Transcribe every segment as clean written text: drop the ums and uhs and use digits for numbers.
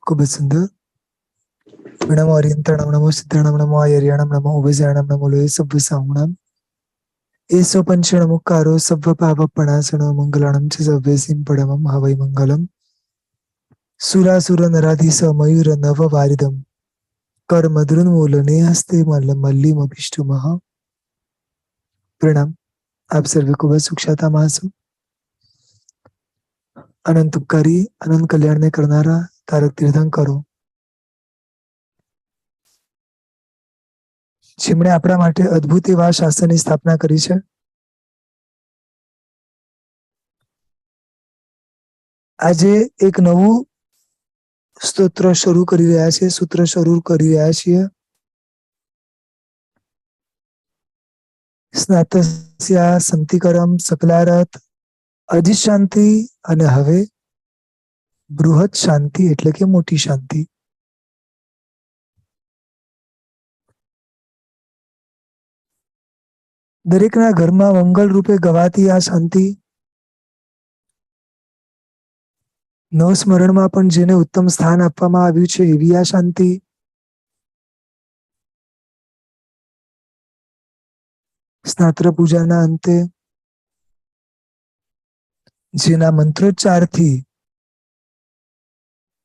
ખૂબ જ સુંદર. નમો હરિયંત્રણમ નમો સિદ્ધાણમ નમો આયર્યાણમ નમો ઉભયજાણમ નમો લોહી સભ્ય સાહુણમ એસો પંચણમુકારો સભ્ય પાપપણાસણો મંગલાણમ ચ સભ્યસીમ પડમમ હવૈ મંગલમ સુરાસુર નરાધીસ મયુર નવ વારિદમ કર મધુર મૂલને હસ્તે મલ્લિમ અભિષ્ટુમઃ. પ્રણામ. આપ સર્વે ખૂબ જ સુખશાતામાં હશો. અનંત ઉપકારી અનંત કલ્યાણને કરનારા તારક તીર્થંકરો, જેમણે આપણા માટે અદ્ભુત એવા શાસ્ત્રની સ્થાપના કરી છે, આજે એક નવું સ્તોત્ર શરૂ કરી રહ્યા છીએ, સૂત્ર શરૂ કરી રહ્યા છીએ. સ્નાતસ્યા સંતિકરમ સકલારત અધિશાંતિ, અને હવે બૃહદ શાંતિ એટલે કે મોટી શાંતિ. દરેકના ઘરમાં મંગલ રૂપે ગવાતી આ શાંતિ, નવસ્મરણમાં પણ જેને ઉત્તમ સ્થાન આપવામાં આવ્યું છે એવી આ શાંતિ, સ્નાત્ર પૂજાના અંતે જેના મંત્રોચ્ચારથી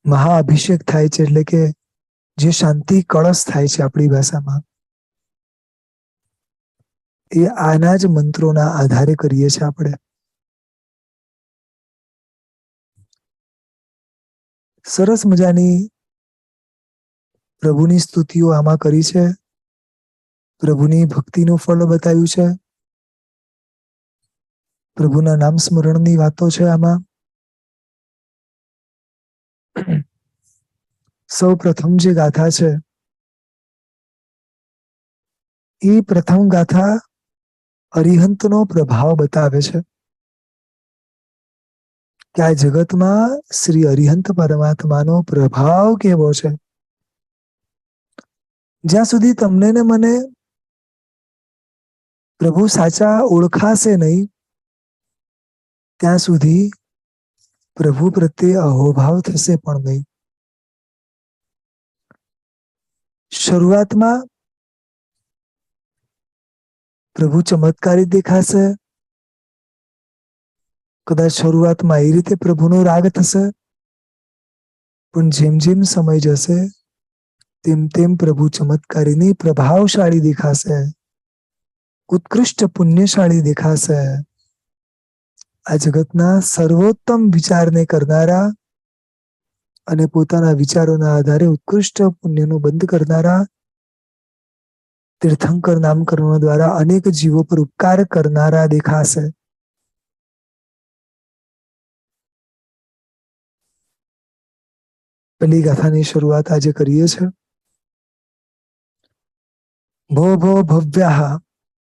મહાઅભિષેક થાય છે, એટલે કે જે શાંતિ કળશ થાય છે આપણી ભાષામાં, એ આના જ મંત્રોના આધારે કરીએ છીએ આપણે. સરસ મજાની પ્રભુની સ્તુતિઓ આમાં કરી છે, પ્રભુની ભક્તિનું ફળ બતાવ્યું છે, પ્રભુના નામ સ્મરણની વાતો છે આમાં. સૌ પ્રથમ જે ગાથા છે એ પ્રથમ ગાથા અરિહંતનો પ્રભાવ બતાવે છે કે આ જગતમાં શ્રી અરિહંત પરમાત્માનો પ્રભાવ કેવો છે. જ્યાં સુધી તમને ને મને પ્રભુ સાચા ઓળખાશે નહીં, ત્યાં સુધી પ્રભુ પ્રત્યે અહોભાવ થશે પણ નહીં. શરૂઆતમાં પ્રભુ ચમત્કારી દેખાશે, કદાચ શરૂઆતમાં એ રીતે પ્રભુનો રાગ થશે, પણ જેમ જેમ સમય જશે તેમ તેમ પ્રભુ ચમત્કારીની પ્રભાવશાળી દેખાશે, ઉત્કૃષ્ટ પુણ્યશાળી દેખાશે. આ જગતના સર્વોત્તમ વિચારને કરનારા અને પોતાના વિચારોના આધારે ઉત્કૃષ્ટ પુણ્યનો બંધ કરનારા, તીર્થંકર નામકરણ દ્વારા અનેક જીવો પર ઉપકાર કરનારા દેખાશે. પહેલી ગાથાની શરૂઆત આજે કરીએ છીએ. ભો ભો ભવ્યાઃ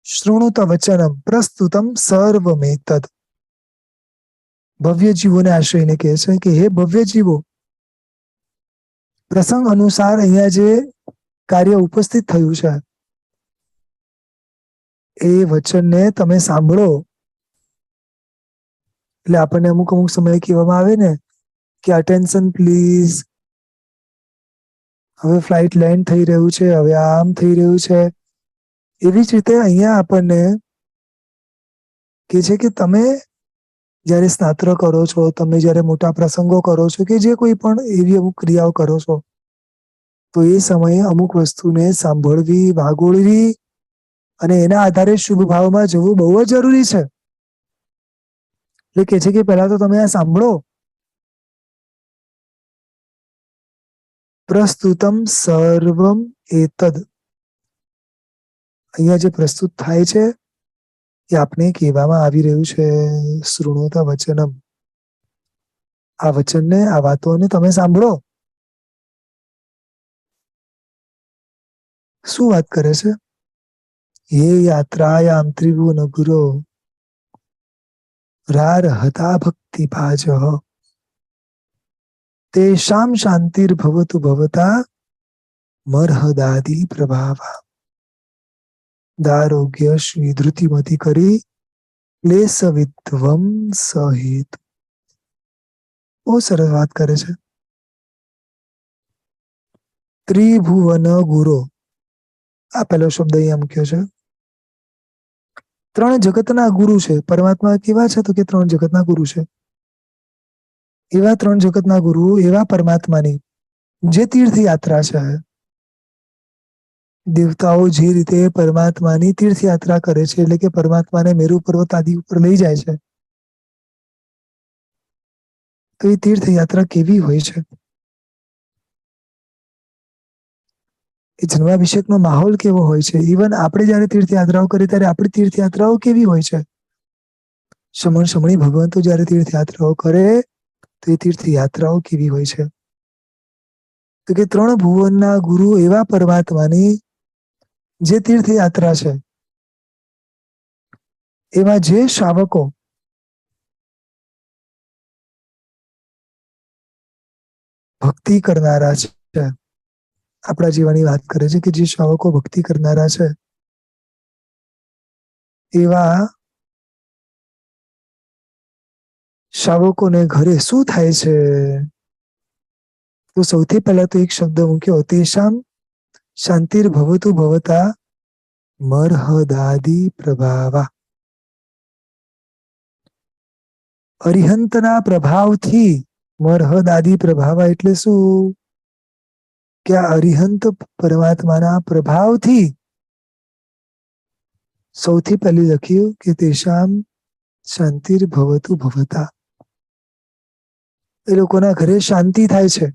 શૃણુત વચનમ પ્રસ્તુતમ સર્વમેતદ. ભવ્ય જીવોને આશ્રયને કહે છે કે હે ભવ્ય જીવો, પ્રસંગ અનુસાર અહીંયા જે કાર્ય ઉપસ્થિત થયું છે એ વચનને તમે સાંભળો. એટલે આપણને અમુક અમુક સમયે કહેવામાં આવે ને કે અટેન્શન પ્લીઝ, હવે ફ્લાઇટ લેન્ડ થઈ રહ્યું છે, હવે આમ થઈ રહ્યું છે. એવી જ રીતે અહીંયા આપણને કે છે કે તમે જ્યારે સ્નાત્ર કરો છો, તમે જ્યારે મોટા પ્રસંગો કરો છો, કે જે કોઈ પણ એવી અમુક ક્રિયાઓ કરો છો, તો એ સમયે અમુક વસ્તુને સાંભળવી, વાગોળવી અને એના આધારે શુભ ભાવમાં જવું બહુ જ જરૂરી છે. એટલે કે છે કે પહેલા તો તમે આ સાંભળો. પ્રસ્તુતમ સર્વમ એતદ. અહીંયા જે પ્રસ્તુત થાય છે એ આપને કહેવામાં આવી રહ્યું છે શૃણુત વચનમ. આ વચનને, આ વાતોને તમે સાંભળો. શું વાત કરે છે? હે યાત્રાયામ ત્રિભુવન ગુરો રારહતા ભક્તિ ભાજઃ તેષામ શાંતિર્ભવતુ ભવતા મરહદાદિ પ્રભાવા. દારોગ્ય શ્રી ધૃતિમતિ કરી ક્લેશ વિદ્વમ સહિત. બહુ સરસ વાત કરે છે. ત્રિભુવન ગુરો, આ પહેલો શબ્દ અહીંયા મૂક્યો છે. 3 જગતના ગુરુ છે. પરમાત્મા કેવા છે? તો કે 3 જગતના ગુરુ છે. એવા 3 જગતના ગુરુ એવા પરમાત્માની જે તીર્થયાત્રા છે. દેવતાઓ જે રીતે પરમાત્માની તીર્થયાત્રા કરે છે, એટલે કે પરમાત્માને મેરુ પર્વત આદિ ઉપર લઈ જાય છે, તો એ તીર્થયાત્રા કેવી હોય છે? એ જન્માભિષેકનો માહોલ કેવો હોય છે? ઇવન આપણે જયારે તીર્થયાત્રાઓ કરીએ ત્યારે આપણી તીર્થયાત્રાઓ કેવી હોય છે? શમણ શમણી ભગવંતો જયારે તીર્થયાત્રાઓ કરે તો એ તીર્થયાત્રાઓ કેવી હોય છે? તો કે 3 ભુવનના ગુરુ એવા પરમાત્માની જે તીર્થયાત્રા છે, એવા જે શ્રાવકો ભક્તિ કરનારા છે, આપણા જીવાની વાત કરે છે કે જે શ્રાવકો ભક્તિ કરનારા છે, એવા શ્રાવકોને ઘરે શું થાય છે? તો સૌથી પહેલા તો એક શબ્દ મૂક્યો, તેષામ શાંતિર્ભવતુ ભવતા મરહદાદિ પ્રભાવા. અરિહંતના પ્રભાવથી, મરહદાદિ પ્રભાવા એટલે શું? કે આ અરિહંત પરમાત્માના પ્રભાવથી સૌથી પહેલી લખ્યું કે તેષામ શાંતિર્ભવતુ ભવતા, એ લોકોના ઘરે શાંતિ થાય છે.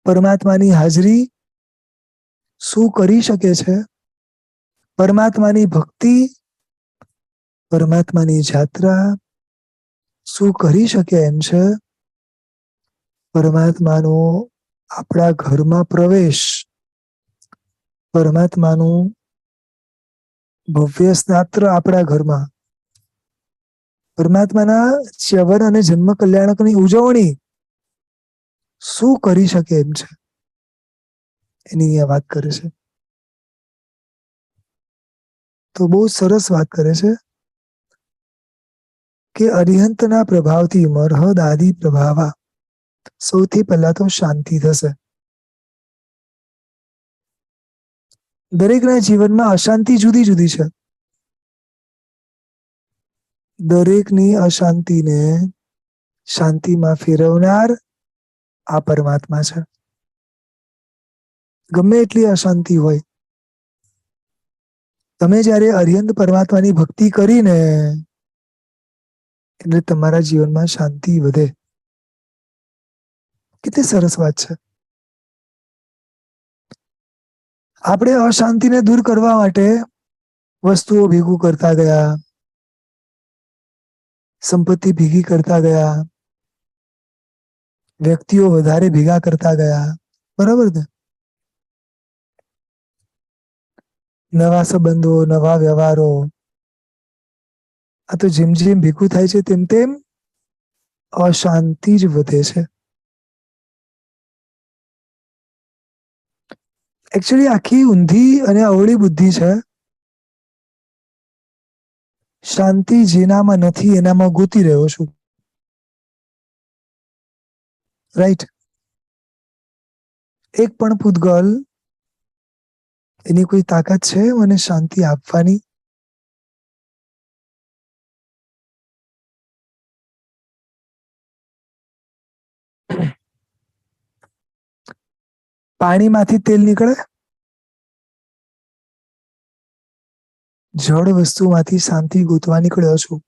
પરમાત્માની હાજરી શું કરી શકે છે? પરમાત્માની ભક્તિ, પરમાત્માની જાત્રા શું કરી શકે એમ છે? પરમાત્માનો આપણા ઘરમાં પ્રવેશ, પરમાત્માનું ભવ્ય સ્નાત્ર આપણા ઘરમાં, પરમાત્માના ચ્યવન અને જન્મ કલ્યાણકની ઉજવણી શું કરી શકે એમ છે? એની અહીંયા વાત કરે છે. તો બહુ સરસ વાત કરે છે કે અરિહંતના પ્રભાવથી મરહદ આદિ પ્રભાવા, સૌથી પહેલા તો શાંતિ થશે. દરેકના જીવનમાં અશાંતિ જુદી જુદી છે. દરેકની અશાંતિને શાંતિમાં ફેરવનાર આ પરમાત્મા છે. ગમે એટલી અશાંતિ હોય, તમે જ્યારે અરિહંત પરમાત્માની ભક્તિ કરીને એટલે તમારા જીવનમાં શાંતિ વધે. કેટલી સરસ વાત છે. આપણે અશાંતિને દૂર કરવા માટે વસ્તુઓ ભેગું કરતા ગયા, સંપત્તિ ભેગી કરતા ગયા, વ્યક્તિઓ વધારે ભેગા કરતા ગયા, બરાબર ને? નવા સંબંધો, નવા વ્યવહારો, આ તો જેમ જેમ ભેગું થાય છે તેમ તેમ અશાંતિ જ વધે છે. એકચ્યુઅલી આખી ઊંધી અને અવળી બુદ્ધિ છે. શાંતિ જેનામાં નથી એનામાં ગોતી રહ્યો છું. રાઈટ? એક પણ પૂતગલ એની કોઈ તાકાત છે મને શાંતિ આપવાની? પાણીમાંથી તેલ નીકળે? જળ વસ્તુમાંથી શાંતિ ગોતવા નીકળ્યો છું.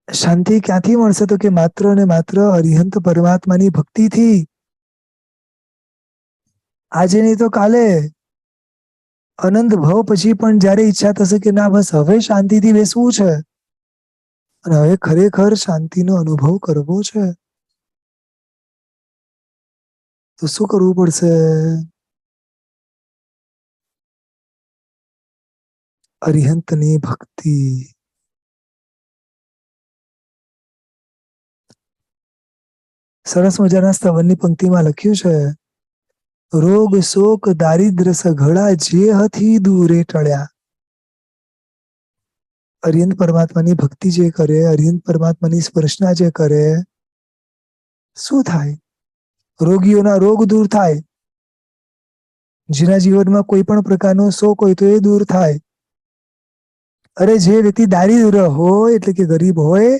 શાંતિ ક્યાંથી મળશે? તો કે માત્ર ને માત્ર અરિહંત પરમાત્માની ભક્તિથી. આજે નહીં તો કાલે, અનંત ભવ પછી પણ જ્યારે ઈચ્છા થશે કે ના બસ હવે શાંતિથી બેસવું છે અને હવે ખરેખર શાંતિનો અનુભવ કરવો છે, તો શું કરવું પડશે? અરિહંતની ભક્તિ. સરસ મજાના સ્તવનની પંક્તિમાં લખ્યું છે, રોગ શોક દારિદ્ર સઘળા જે હથી દૂરે ટળ્યા. અરિહંત પરમાત્માની ભક્તિ જે કરે, અરિહંત પરમાત્માની સ્પર્શના જે કરે, શું થાય? રોગીઓના રોગ દૂર થાય. જેના જીવનમાં કોઈ પણ પ્રકારનો શોક હોય તો એ દૂર થાય. અરે જે વ્યક્તિ દારિદ્ર હોય એટલે કે ગરીબ હોય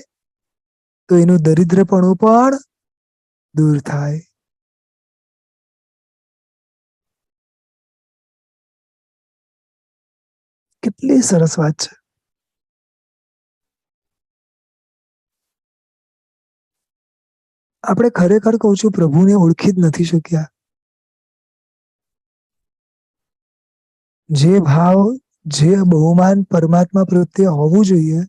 તો એનું દરિદ્રપણું પણ દૂર થાય. કેટલી સરસ વાત છે. આપણે ખરેખર કહું છું, પ્રભુને ઓળખી જ નથી શક્યા. જે ભાવ, જે બહુમાન પરમાત્મા પ્રત્યે હોવું જોઈએ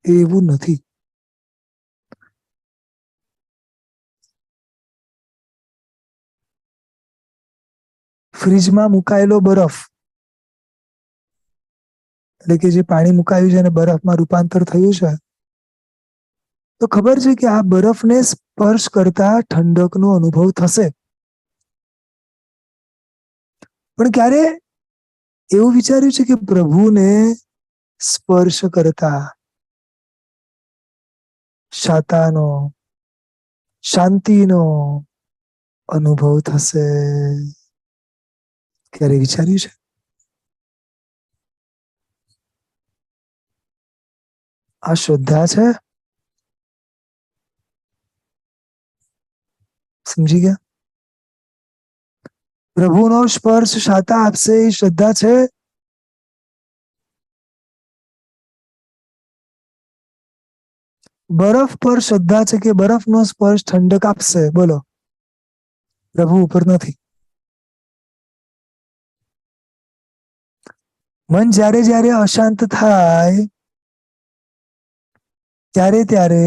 એ એવું નથી. ફ્રીજમાં મુકાયેલો બરફ, એટલે કે જે પાણી મુકાયું છે અને બરફમાં રૂપાંતર થયું છે, તો ખબર છે કે આ બરફને સ્પર્શ કરતા ઠંડકનો અનુભવ થશે. પણ ક્યારે એવું વિચાર્યું છે કે પ્રભુને સ્પર્શ કરતા શાતાનો, શાંતિનો અનુભવ થશે? ક્યારે વિચાર્યું છે? આ શ્રદ્ધા છે. સમજી ગયા? પ્રભુનો સ્પર્શ શાતા આપશે એ શ્રદ્ધા છે. બરફ પર શ્રદ્ધા છે કે બરફનો સ્પર્શ ઠંડક આપશે? બોલો. પ્રભુ ઉપર નથી. મન જ્યારે જ્યારે અશાંત થાય ત્યારે ત્યારે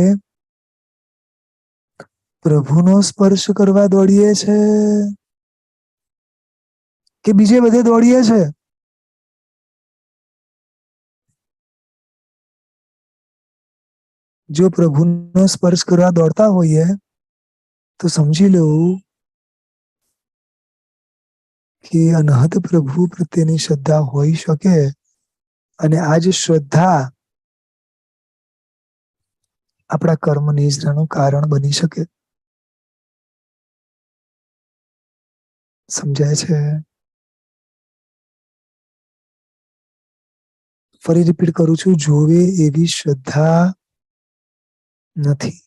પ્રભુનો સ્પર્શ કરવા દોડીએ છે કે બીજે બધે દોડીએ છે? જો પ્રભુનો સ્પર્શ કરવા દોડતા હોઈએ તો સમજી લેવું કે અનહદ પ્રભુ પ્રત્યેની શ્રદ્ધા હોઈ શકે, અને આ જ શ્રદ્ધા આપણા કર્મ નિદ્રાનું કારણ બની શકે. સમજાય છે? ફરી રિપીટ કરું છું, જોવે એવી શ્રદ્ધા નથી.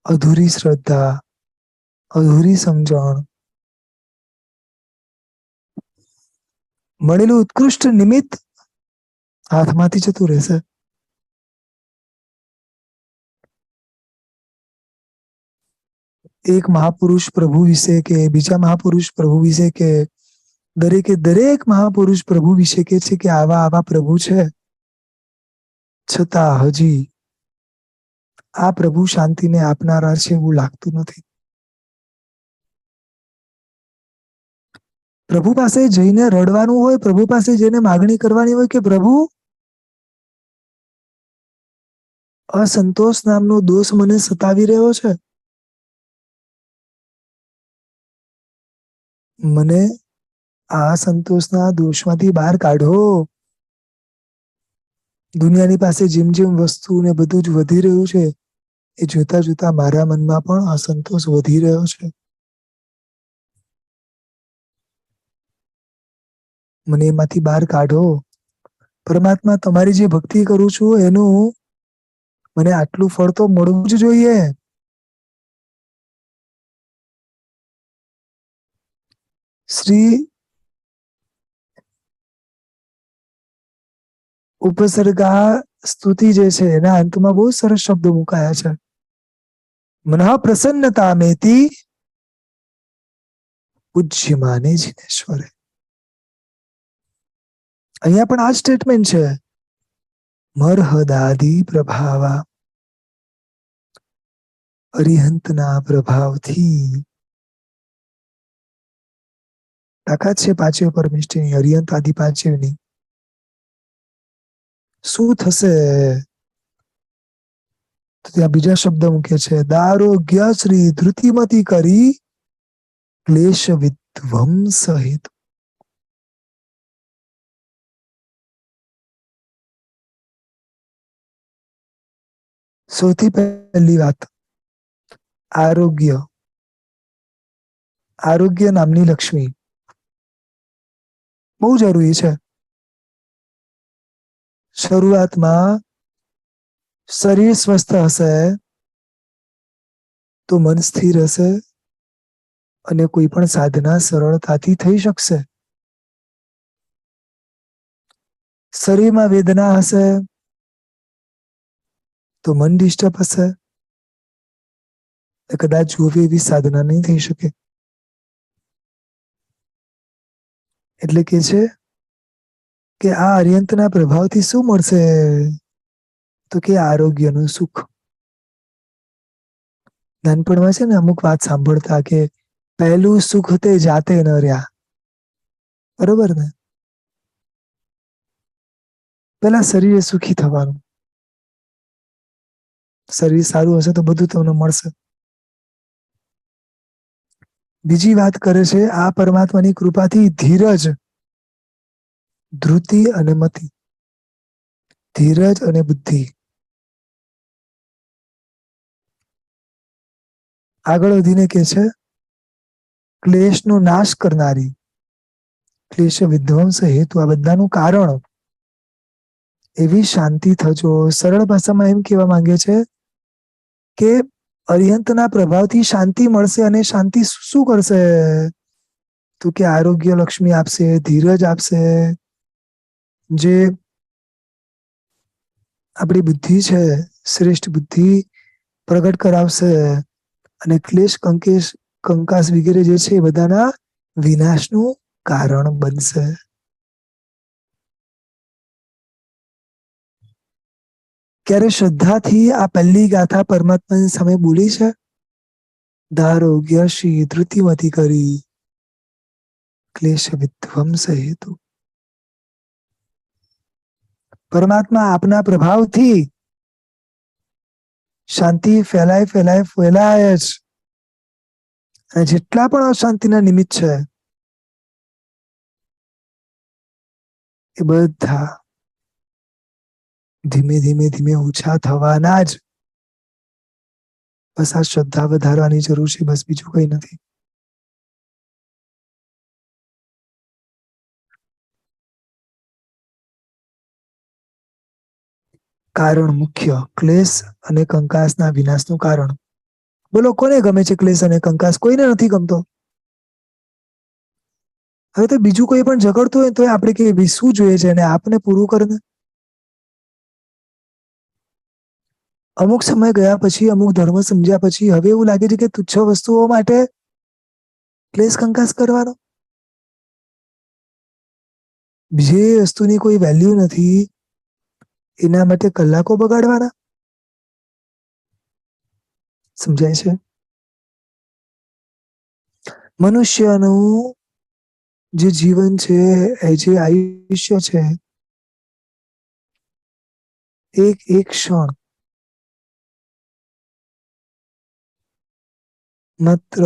અધૂરી શ્રદ્ધા, અધૂરી સમજણ, મળેલું ઉત્કૃષ્ટ નિમિત્ત હાથમાંથી જતું રહેશે. એક મહાપુરુષ પ્રભુ વિશે કે બીજા મહાપુરુષ પ્રભુ વિશે કે દરેકે દરેક મહાપુરુષ પ્રભુ વિશે કે છે કે આવા આવા પ્રભુ છે, છતાં હજી આ પ્રભુ શાંતિને આપનારા છે એવું લાગતું નથી. પ્રભુ પાસે જઈને રડવાનું હોય, પ્રભુ પાસે જઈને માગણી કરવાની હોય કે પ્રભુ અસંતોષ નામનો દોષ મને સતાવી રહ્યો છે, મને આ સંતોષના દોષમાંથી બહાર કાઢો. દુનિયાની પાસે જેમ જેમ વસ્તુ ને બધું જ વધી રહ્યું છે એ જોતા જોતા મારા મનમાં પણ અસંતોષ વધી રહ્યો છે. મને એમાંથી બહાર કાઢો. પરમાત્મા, તમારી જે ભક્તિ કરું છું એનું મને આટલું ફળ તો મળવું જ જોઈએ. શ્રી ઉપસર્ગા સ્તુતિ જે છે એના અંતમાં બહુ સરસ શબ્દો મુકાયા છે. મનઃ પ્રસન્નતા મેતી પૂજ્યમાને જિનેશ્વરે. અહીંયા પણ આ સ્ટેટમેન્ટ છે. મરહદાદિ પ્રભાવા, અરિહંતના પ્રભાવથી તાકાત છે પાંચેય પરમિષ્ઠની, અરિહંત આદિ પાંચેયની. શું થશે? તો ત્યાં બીજા શબ્દ મૂકે છે, દારોગ્ય શ્રી ધૃતિમતી કરી ક્લેશ વિધ્વંસ હેતુ. સૌથી પહેલી વાત, આરોગ્ય. આરોગ્ય નામની લક્ષ્મી બહુ જરૂરી છે. શરૂઆતમાં શરીર સ્વસ્થ હશે તો મન સ્થિર હશે અને કોઈ પણ સાધના સરળતાથી થઈ શકશે. શરીરમાં વેદના હશે તો મન ડિસ્ટર્બ હશે, કદાચ જોવી એવી સાધના નહીં થઈ શકે. એટલે કે છે કે આ અર્યંતના પ્રભાવથી શું મળશે? તો કે આરોગ્યનું સુખ. નાનપણમાં છે ને અમુક વાત સાંભળતા કે પહેલું સુખ તે જાતે ન રહ્યા. બરોબર ને? પેલા શરીરે સુખી થવાનું. શરીર સારું હશે તો બધું તમને મળશે. બીજી વાત કરે છે, આ પરમાત્માની કૃપાથી ધીરજ, ધૃતિ અને મતિ, ધીરજ અને બુદ્ધિ. આગળ વધીને કે છે ક્લેશનો નાશ કરનારી, ક્લેશ વિધ્વંસ હેતુ, આ બધાનું કારણ એવી શાંતિ થજો. સરળ ભાષામાં એમ કહેવા માંગે છે કે અર્યંતના પ્રભાવથી શાંતિ મળશે, અને શાંતિ શું કરશે? તો કે આરોગ્ય લક્ષ્મી આપશે, ધીરજ આપશે, જે આપણી બુદ્ધિ છે શ્રેષ્ઠ બુદ્ધિ પ્રગટ કરાવશે, અને ક્લેશ કંકાસ વગેરે જે છે એ બધાના વિનાશનું કારણ બનશે. ક્યારે શ્રદ્ધાથી આ પહેલી ગાથા પરમાત્માની સામે બોલી છે? ધારો જ્ઞશી ધૃતિમતી કરી, ક્લેશ વિધ્વંસ હેતુ. પરમાત્મા આપના પ્રભાવથી શાંતિ ફેલાય જ. અને જેટલા પણ અશાંતિના નિમિત્ત છે એ બધા ધીમે ધીમે ઓછા થવાના જ. બસ આ શ્રદ્ધા વધારવાની જરૂર છે, બસ બીજું કઈ નથી. કારણ મુખ્ય, ક્લેશ અને કંકાસના વિનાશનું કારણ. બોલો કોને ગમે છે ક્લેશ અને કંકાસ? કોઈને નથી ગમતો. હવે તો બીજું કોઈ પણ ઝઘડતું હોય તો આપણે કે શું જોઈએ છે અને આપને પૂરું કરીને. અમુક સમય ગયા પછી, અમુક ધર્મ સમજ્યા પછી હવે એવું લાગે છે કે તુચ્છ વસ્તુઓ માટે ક્લેશ કંકાસ કરવાનો. જે વસ્તુની કોઈ વેલ્યુ નથી એના માટે કલાકો બગાડવાના. સમજાય છે? મનુષ્યનું જે જીવન છે, એ જે આયુષ્ય છે, એક એક ક્ષણ માત્ર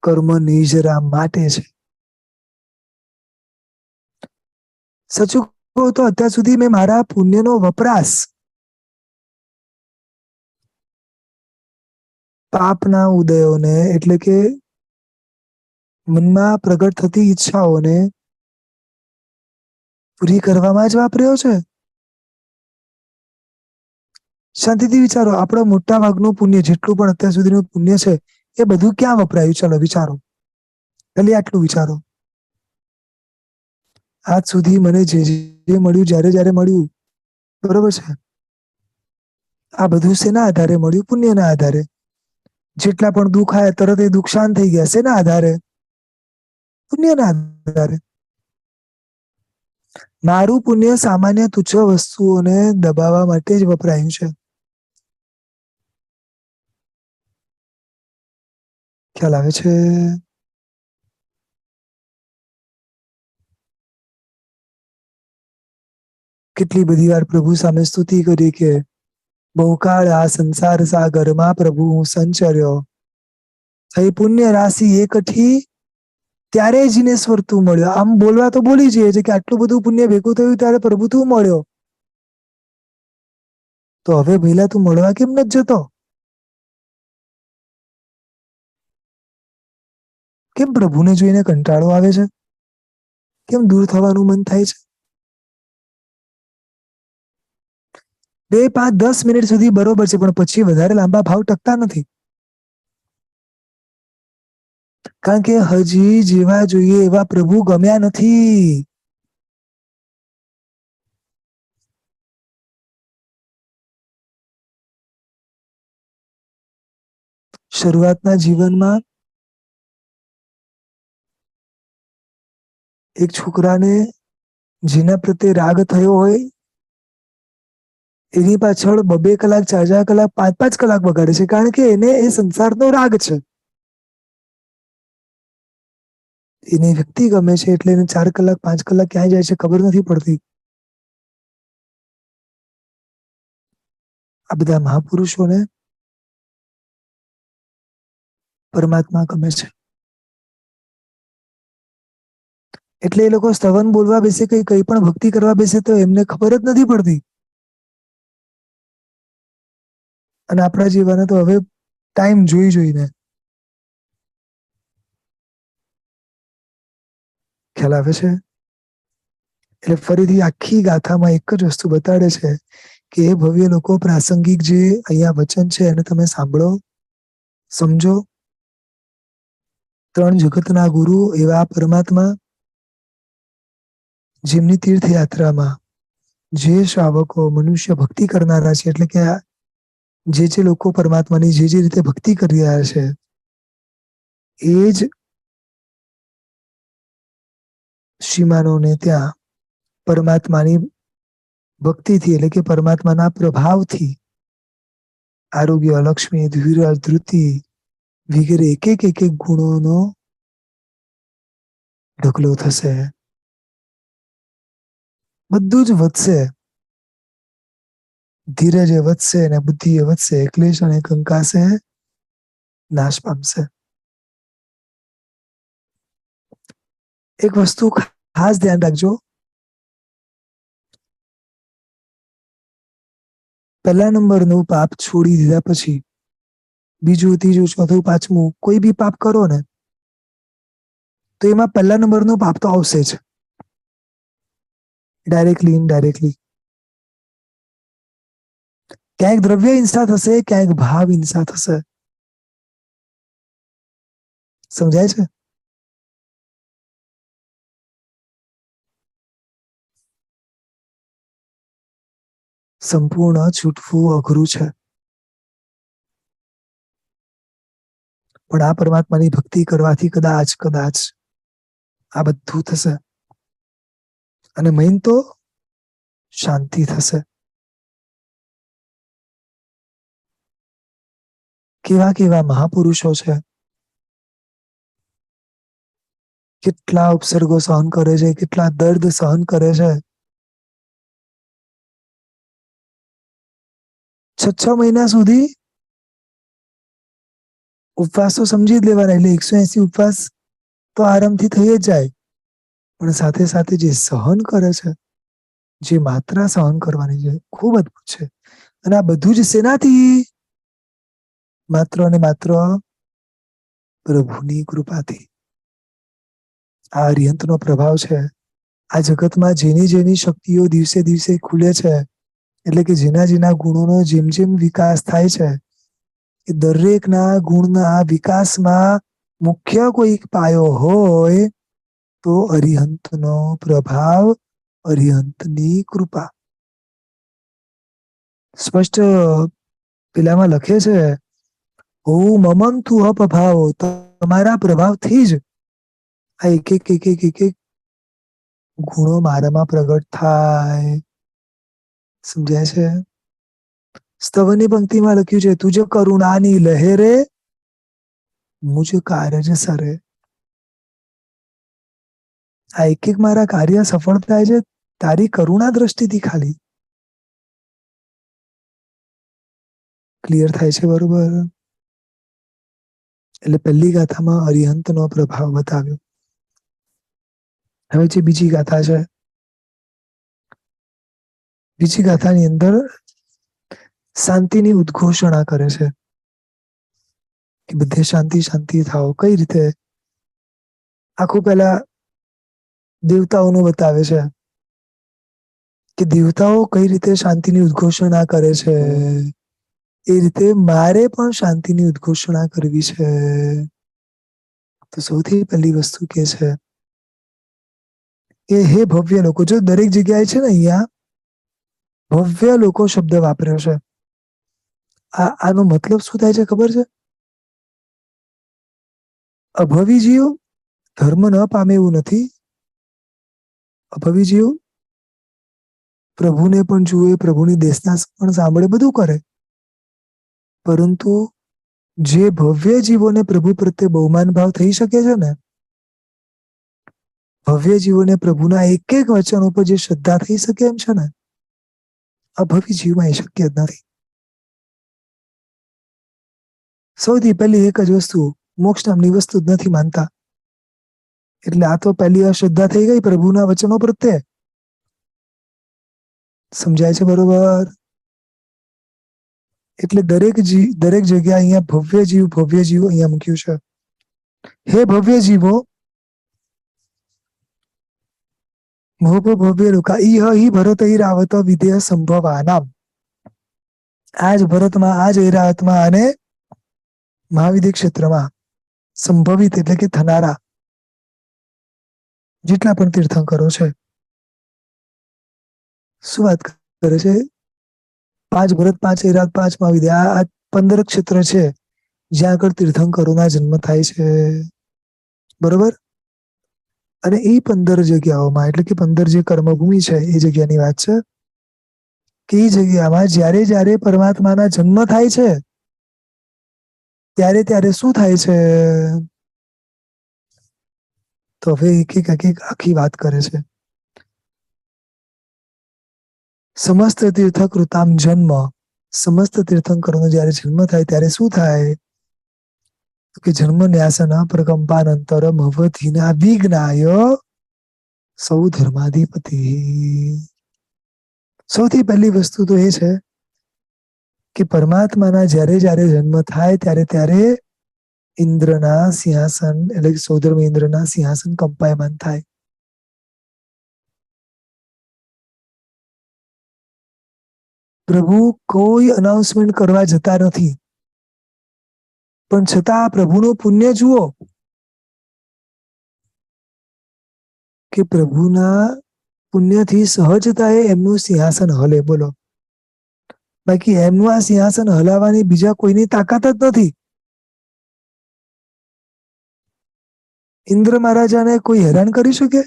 કર્મ નિજરા માટે છે. સાચું કહું તો અત્યાર સુધી મેં મારા પુણ્યનો વપરાશ પાપના ઉદયોને, એટલે કે મનમાં પ્રગટ થતી ઈચ્છાઓને પૂરી કરવામાં જ વાપર્યો છે. શાંતિથી વિચારો, આપણો મોટા ભાગનું પુણ્ય, જેટલું પણ અત્યાર સુધીનું પુણ્ય છે, એ બધું ક્યાં વપરાયું? ચાલો વિચારો, ખાલી આટલું વિચારો. આજ સુધી મને જે મળ્યું, જ્યારે જ્યારે મળ્યું, બરોબર છે, આ બધું શેના આધારે મળ્યું? પુણ્યના આધારે. જેટલા પણ દુઃખ આયા તરત એ દુઃખ શાંત થઈ ગયા. શેના આધારે? પુણ્યના આધારે. મારું પુણ્ય સામાન્ય તુચ્છ વસ્તુઓને દબાવવા માટે જ વપરાયું છે. ખ્યાલ આવે છે? કેટલી બધી વાર પ્રભુ સામે સ્તુતિ કરી કે બહુકાળ આ સંસાર સાગરમાં પ્રભુ હું સંચર્યો, થઈ પુણ્ય રાશિ એકઠી ત્યારે જીનેશ્વર તું મળ્યો. આમ બોલવા તો બોલી જઈએ છે કે આટલું બધું પુણ્ય ભેગું થયું ત્યારે પ્રભુ તું મળ્યો. તો હવે પહેલા તું મળવા કેમ નથી જતો? કેમ પ્રભુને જોઈને કંટાળો આવે છે? કેમ દૂર થવાનું મન થાય છે? 2, 5, 10 મિનિટ સુધી બરોબર છે, પણ પછી વધારે લાંબા ભાવ ટકતા નથી. કારણ કે હજી જેવા જોઈએ એવા પ્રભુ ગમ્યા નથી. શરૂઆતના જીવનમાં એક છોકરાને જેના પ્રત્યે રાગ થયો હોય એની પાછળ 2-2 કલાક, 4-4 કલાક, 5-5 કલાક બગાડે છે, કારણ કે એને એ સંસારનો રાગ છે. એને વ્યક્તિ ગમે છે એટલે એને 4 કલાક, 5 કલાક ક્યાં જાય છે ખબર નથી પડતી. આ બધા મહાપુરુષોને પરમાત્મા ગમે છે. એટલે એ લોકો સ્તવન બોલવા બેસે, કઈ પણ ભક્તિ કરવા બેસે તો એમને ખબર જ નથી પડતી. અને આપણા જીવને તો હવે ટાઈમ જોઈને ખ્યાલ આવે છે. એટલે ફરીથી આખી ગાથામાં એક જ વસ્તુ બતાડે છે કે એ ભવ્ય લોકો, પ્રાસંગિક જે અહીંયા વચન છે એને તમે સાંભળો, સમજો. 3 જગતના ગુરુ એવા પરમાત્મા, જેમની તીર્થયાત્રામાં જે શ્રાવકો મનુષ્ય ભક્તિ કરનારા છે, એટલે કે જે લોકો પરમાત્માની જે રીતે ભક્તિ કરી રહ્યા છે એ જ શ્રીમાનોને ત્યાં પરમાત્માની ભક્તિથી, એટલે કે પરમાત્માના પ્રભાવથી આરોગ્ય, લક્ષ્મી, ધીરજ, ધૃતિ વગેરે એક ગુણોનો ઢગલો થશે. બધું જ વધશે. ધીરજ એ વધશે અને બુદ્ધિ એ વધશે. ક્લેશ અને કંકાસે નાશ પામશે. એક વસ્તુ ખાસ ધ્યાન રાખજો. પહેલા નંબરનું પાપ છોડી દીધા પછી બીજું, ત્રીજું, ચોથું, પાંચમું કોઈ બી પાપ કરો ને તો એમાં પહેલા નંબરનું પાપ તો આવશે જ, ડાયરેક્ટલી ઇનડાયરેક્ટલી. ક્યાંક દ્રવ્ય હિંસા થશે, ક્યાંક ભાવ હિંસા થશે. સમજાય છે? સંપૂર્ણ છૂટવું અઘરું છે, પણ આ પરમાત્માની ભક્તિ કરવાથી કદાચ આ બધું થશે. અને મેઇન તો શાંતિ થશે. કેવા કેવા મહાપુરુષો છે, કેટલા ઉપસર્ગો સહન કરે છે, કેટલા દર્દ સહન કરે છે. 6 મહિના સુધી ઉપવાસ તો સમજી જ લેવાના, એટલે 180 ઉપવાસ તો આરામથી થઈ જ જાય. પણ સાથે સાથે જે સહન કરે છે, જે માત્રા સહન કરવાની છે, ખૂબ અદભુત છે. અને આ બધું જ શેનાથી? માત્ર ને માત્ર પ્રભુની કૃપાથી. આ અરિહંતનો પ્રભાવ છે. આ જગતમાં જેની જેની શક્તિઓ દિવસે દિવસે ખુલે છે, એટલે કે જેના જેના ગુણોનો જેમ જેમ વિકાસ થાય છે, એ દરેકના ગુણના વિકાસમાં મુખ્ય કોઈક પાયો હોય તો અરિહંતનો પ્રભાવ, અરિહંતની કૃપા. સ્પષ્ટ પેલામાં લખે છે, હું મમંતુ અપભાવો, તમારા પ્રભાવથી જ આ એક ગુણો મારામાં પ્રગટ થાય. સમજાય છે? સ્તવની પંક્તિમાં લખ્યું છે, તુજ કરુણાની લહેરે મુજ કારજ સરે. આ એક મારા કાર્ય સફળ થાય છે તારી કરુણા દ્રષ્ટિથી ખાલી. ક્લિયર થાય છે? બરોબર. એટલે પહેલી ગાથામાં અરિહંતનો પ્રભાવ બતાવ્યો. હવે જે બીજી ગાથા છે, બીજી ગાથાની અંદર શાંતિની ઉદ્ઘોષણા કરે છે કે બધે શાંતિ શાંતિ થાઓ. કઈ રીતે? આખું પહેલા દેવતાઓનું બતાવે છે કે દેવતાઓ કઈ રીતે શાંતિની ઉદ્ઘોષણા કરે છે. એ રીતે મારે પણ શાંતિની ઉદ્ઘોષણા કરવી છે. તો સૌથી પહેલી વસ્તુ કે છે કે હે ભવ્ય લોકો. જો દરેક જગ્યાએ છે ને અહીંયા ભવ્ય લોકો શબ્દ વાપર્યો છે. આનો મતલબ શું થાય છે ખબર છે? અભવી જીવ ધર્મ ન પામે એવું નથી. અભવી જીવ પ્રભુને પણ જુએ, પ્રભુની દેશના પણ સાંભળે, બધું કરે, પરંતુ જે ભવ્ય જીવોને પ્રભુ પ્રત્યે બહુમાન ભાવ થઈ શકે છે ને, ભવ્ય જીવોને પ્રભુના એક એક વચન ઉપર જે શ્રદ્ધા થઈ શકે એમ છે ને, અભવી જીવમાં એ શક્ય જ નથી. સૌથી પહેલી એક જ વસ્તુ, મોક્ષ નામની વસ્તુ જ નથી માનતા. એટલે આ તો પહેલી અશ્રદ્ધા થઈ ગઈ પ્રભુના વચનો પ્રત્યે. સમજાય છે બરોબર? એટલે દરેક જગ્યા અહીંયા ભવ્ય જીવ અહીંયા મૂક્યું છે. હે ભવ્ય જીવો, ભવ્ય લોકા ઈ ભરત ઐરાવત વિધેય સંભવાનામ. આજ ભરતમાં, આજ ઐરાવતમાં અને મહાવિદ્ય ક્ષેત્રમાં સંભવિત એટલે કે થનારા જેટલા પણ તીર્થંકરો છે. શું વાત કરે છે? 5 ભરત, 5 ઐરાવત, 5 મહાવિદ્ય, આ 15 ક્ષેત્ર છે જ્યાં આગળ તીર્થંકરોના જન્મ થાય છે. બરોબર? અને એ 15 જગ્યાઓમાં, એટલે કે 15 જે કર્મભૂમિ છે એ જગ્યાની વાત છે કે એ જગ્યામાં જ્યારે જ્યારે પરમાત્માના જન્મ થાય છે ત્યારે ત્યારે શું થાય છે? તો હવે એક આખી વાત કરે છે. સમસ્ત તીર્થકૃતામ જન્મ, સમસ્ત તીર્થંકરોનો જ્યારે જન્મ થાય ત્યારે શું થાય? કે જન્મ ન્યાસન પ્રકંપાનંતર ભવધીના વિજ્ઞાય સૌ ધર્માધિપતિ. સૌથી પહેલી વસ્તુ તો એ છે કે પરમાત્માના જ્યારે જ્યારે જન્મ થાય ત્યારે ત્યારે ઇન્દ્રના સિંહાસન, એટલે કે સૌધર્મ ઇન્દ્રના સિંહાસન કંપાયમાન થાય. પ્રભુ કોઈ અનાઉન્સમેન્ટ કરવા જતા નથી, પણ છતાં પ્રભુનું પુણ્ય જુઓ કે પ્રભુના પુણ્યથી સહજતાએ એમનું સિંહાસન હલે. બોલો, બાકી એમનું આ સિંહાસન હલાવવાની બીજા કોઈની તાકાત જ નથી. ઇન્દ્ર મહારાજાને કોઈ હેરાન કરી શકે?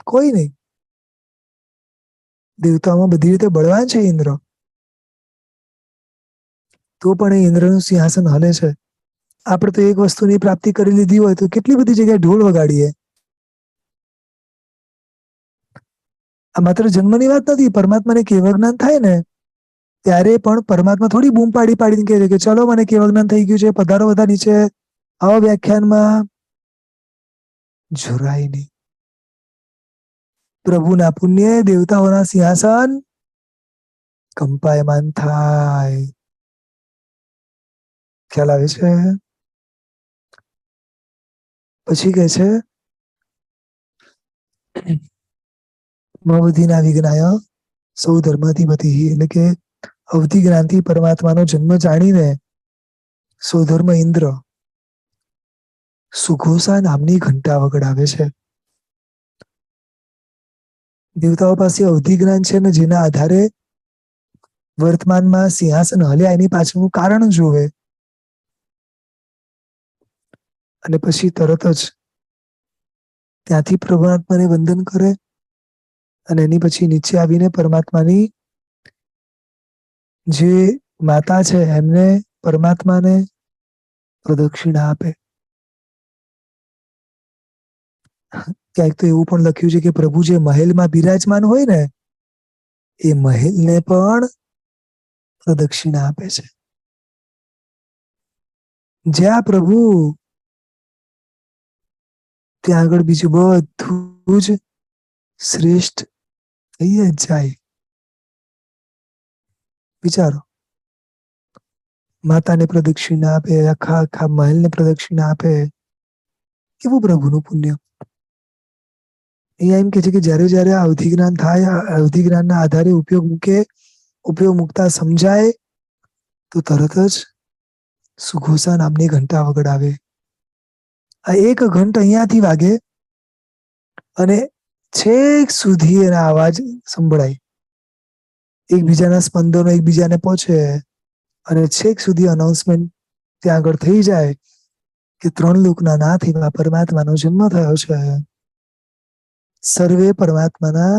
કોઈ નહીં. દેવતાઓમાં બધી રીતે બળવાન છે ઇન્દ્ર, તો પણ એ ઇન્દ્રનું સિંહાસન હલે છે. આપણે તો એક વસ્તુની પ્રાપ્તિ કરી લીધી હોય તો કેટલી બધી જગ્યાએ ઢોલ વગાડીએ. આ માત્ર જન્મની વાત નથી. પરમાત્માને કેવળ જ્ઞાન થાય ને ત્યારે પણ પરમાત્મા થોડી બૂમ પાડી પાડીને કહે છે કે ચલો મને કેવળ જ્ઞાન થઈ ગયું છે, પધારો બધા નીચે, આવો વ્યાખ્યાનમાં. જરાય નહીં. પ્રભુના પુણ્ય દેવતાઓના સિંહાસન કંપાયમાન થાય. ખ્યાલ આવે છે? પછી કહે છે ભવધીના વિજ્ઞાય સૌ ધર્માધિપતિ, એટલે કે અવધિ જ્ઞાનથી પરમાત્માનો જન્મ જાણીને સૌધર્મ ઇન્દ્ર સુઘોષા નામની ઘંટા વગડાવે છે. દેવતાઓ પાસે અવધિ જ્ઞાન છે ને જેના આધારે વર્તમાનમાં સિંહાસન હલ્યા એની પાછળનું કારણ જોવે અને પછી તરત જ ત્યાંથી પરમાત્માને વંદન કરે અને એની પછી નીચે આવીને પરમાત્માની જે માતા છે એમને પરમાત્માને પ્રદક્ષિણા આપે. ક્યાંક તો એવું પણ લખ્યું છે કે પ્રભુ જે મહેલમાં બિરાજમાન હોય ને એ મહેલને પણ પ્રદક્ષિણા આપે છે. જ્યાં પ્રભુ ત્યાં આગળ બીજું બધું જ શ્રેષ્ઠ થઈ જ જાય. વિચારો, માતાને પ્રદક્ષિણા આપે, આખા આખા મહેલને પ્રદક્ષિણા આપે, કેવું પ્રભુનું પુણ્ય. અહીંયા એમ કે છે કે જયારે જયારે આ અવધિ જ્ઞાન થાય, અવધિ જ્ઞાનના આધારે ઉપયોગ મૂકતા સમજાય, તો તરત જ સુઘોષા નામની ઘંટા વગડાવે. આ એક ઘંટ અહીંયાથી વાગે અને છેક સુધી એના અવાજ સંભળાય. એકબીજાના સ્પંદનો એકબીજાને પહોંચે અને છેક સુધી અનાઉન્સમેન્ટ ત્યાં આગળ થઈ જાય કે 3 લોકના નાથ એવા પરમાત્માનો જન્મ થયો છે. સર્વે પરમાત્માના